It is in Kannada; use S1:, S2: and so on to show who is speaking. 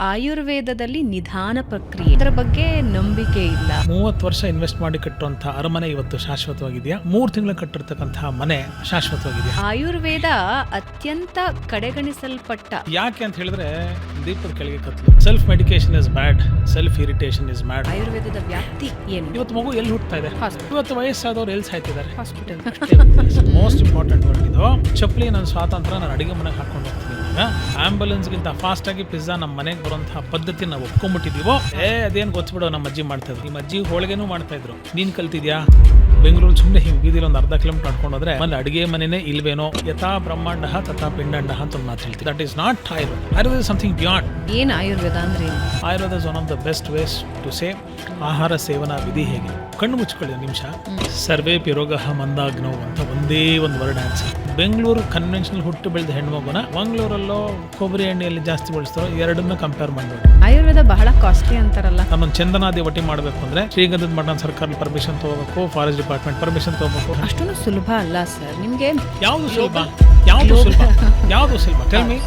S1: ಆಯುರ್ವೇದದಲ್ಲಿ ನಿಧಾನ ಪ್ರಕ್ರಿಯೆ, ಇದರ ಬಗ್ಗೆ ನಂಬಿಕೆ ಇಲ್ಲ.
S2: 30 ವರ್ಷ ಇನ್ವೆಸ್ಟ್ ಮಾಡಿ ಕಟ್ಟುವಂತಹ ಅರಮನೆ ಇವತ್ತು ಶಾಶ್ವತವಾಗಿದೆಯಾ? 3 ತಿಂಗಳು ಕಟ್ಟಿರ್ತಕ್ಕಂತಹ ಮನೆ ಶಾಶ್ವತವಾಗಿದೆಯಾ?
S1: ಆಯುರ್ವೇದ ಅತ್ಯಂತ ಕಡೆಗಣಿಸಲ್ಪಟ್ಟ.
S2: ಯಾಕೆ ಅಂತ ಹೇಳಿದ್ರೆ ದೀಪದ ಕೆಳಗೆ ಕತ್ಲು. Self medication is bad, self irritation is bad.
S1: ಆಯುರ್ವೇದದ ವ್ಯಾಪ್ತಿ ಏನು?
S2: ಇವತ್ತು ಮಗು ಎಲ್ಲಿ ಹುಟ್ಟತಾ ಇದೆ? ಇವತ್ತು ವಯಸ್ಸಾದವ್ರು ಎಲ್ಲಿ ಸಾಯ್ತಿದ್ದಾರೆ?
S1: ಹಾಸ್ಪಿಟಲ್.
S2: ಮೋಸ್ಟ್ ಇಂಪಾರ್ಟೆಂಟ್ ವರ್ಡ್ ಇದು. ಚಪ್ಪಲಿ ನನ್ನ ಸ್ವಾತಂತ್ರ್ಯ, ನಾನು ಅಡಿಗೆ ಮನೆಗೆ ಹಾಕೊಂಡು ಹೋಗ್ತೀನಿ. ಆಂಬುಲೆನ್ಸ್ ಗಿಂತ ಫಾಸ್ಟ್ ಆಗಿ ಪಿಜ್ಜಾ ನಮ್ಮ ಮನೆಗೆ ಬರುವಂತಹ ಪದ್ಧತಿ ನಾವು ಒಪ್ಕೊಂಡ್ಬಿಟ್ಟಿದೀವೋ. ಅದೇನ್ ಗೊತ್ತಬಿಡೋ, ನಮ್ಮ ಅಜ್ಜಿ ಮಾಡ್ತಾ ಇದ್ರು. ನಿಮ್ಮ ಅಜ್ಜಿ ಹೋಳಿಗೆನೂ ಮಾಡ್ತಾ ಇದ್ರು. ನೀನ್ ಕಲ್ತಿದ್ಯಾ? ಬೆಂಗಳೂರು ಸುಮ್ಮನೆ ಹಿಂಗ್ ಬೀದಿಲಿ ಒಂದು ಅರ್ಧ ಕಿಲೋಮೀಟರ್ ನಡ್ಕೊಂಡು ಹೋದ್ರೆ ಅಲ್ಲಿ ಅಡಿಗೆ ಮನೆನೇ ಇಲ್ವೇನೋ. ಯಥಾ ಬ್ರಹ್ಮಾಂಡ ತಥಾ ಪಿಂಡಾಂಡ ಅಂತ ಒಂದು ಮಾತು ಹೇಳ್ತೀವಿ. That is not Ayurveda. Ayurveda is something beyond.
S1: ಏನ್ ಆಯುರ್ವೇದ ಅಂದ್ರೆ ಏನು?
S2: Ayurveda is one of the best ways to say ಆಹಾರ ಸೇವನಾ ವಿಧಿ ಹೇಗೆ. ಕಣ್ಣು ಮುಚ್ಕೊಳ್ಳಿ ಒಂದು ನಿಮಿಷ. ಸರ್ವೇ ಪಿರೋಗಹ ಮಂದಾಗ್ನೋ ಅಂತ ಒಂದೇ ಒಂದು ವರ್ಡ್ ಆನ್ಸರ್. ಬೆಂಗಳೂರು ಕನ್ವೆನ್ಷನಲ್ ಹುಟ್ಟು ಬೆಳೆದ ಹೆಣ್ಮಗುನ ಮಂಗಳೂರಲ್ಲೋ ಕೊಬ್ಬರಿ ಎಣ್ಣೆಯಲ್ಲಿ ಜಾಸ್ತಿ ಬಳಸ್ತಾರೋ, ಎರಡನ್ನ ಕಂಪೇರ್ ಮಾಡ್ಬೋದು.
S1: ಆಯುರ್ವೇದ ಬಹಳ ಕಾಸ್ಟ್ಲಿ ಅಂತಾರಲ್ಲ.
S2: ನಮ್ಮನ್ನು ಚಂದನಾದಿ ಒಟ್ಟಿ ಮಾಡಬೇಕು ಅಂದ್ರೆ ಶ್ರೀಗಂಧದ ಮಠ ಸರ್ಕಾರ ಪರ್ಮಿಷನ್ ತಗೋಬೇಕು, ಫಾರೆಸ್ಟ್ ಡಿಪಾರ್ಟ್ಮೆಂಟ್ ಪರ್ಮಿಷನ್ ತಗೋಬೇಕು.
S1: ಅಷ್ಟೊಂದು ಸುಲಭ ಅಲ್ಲ ಸರ್. ನಿಮ್ಗೆ
S2: ಯಾವುದು ಸುಲಭ? ಯಾವುದು ಸುಲಭ? ಯಾವುದು ಸುಲಭ? Tell me.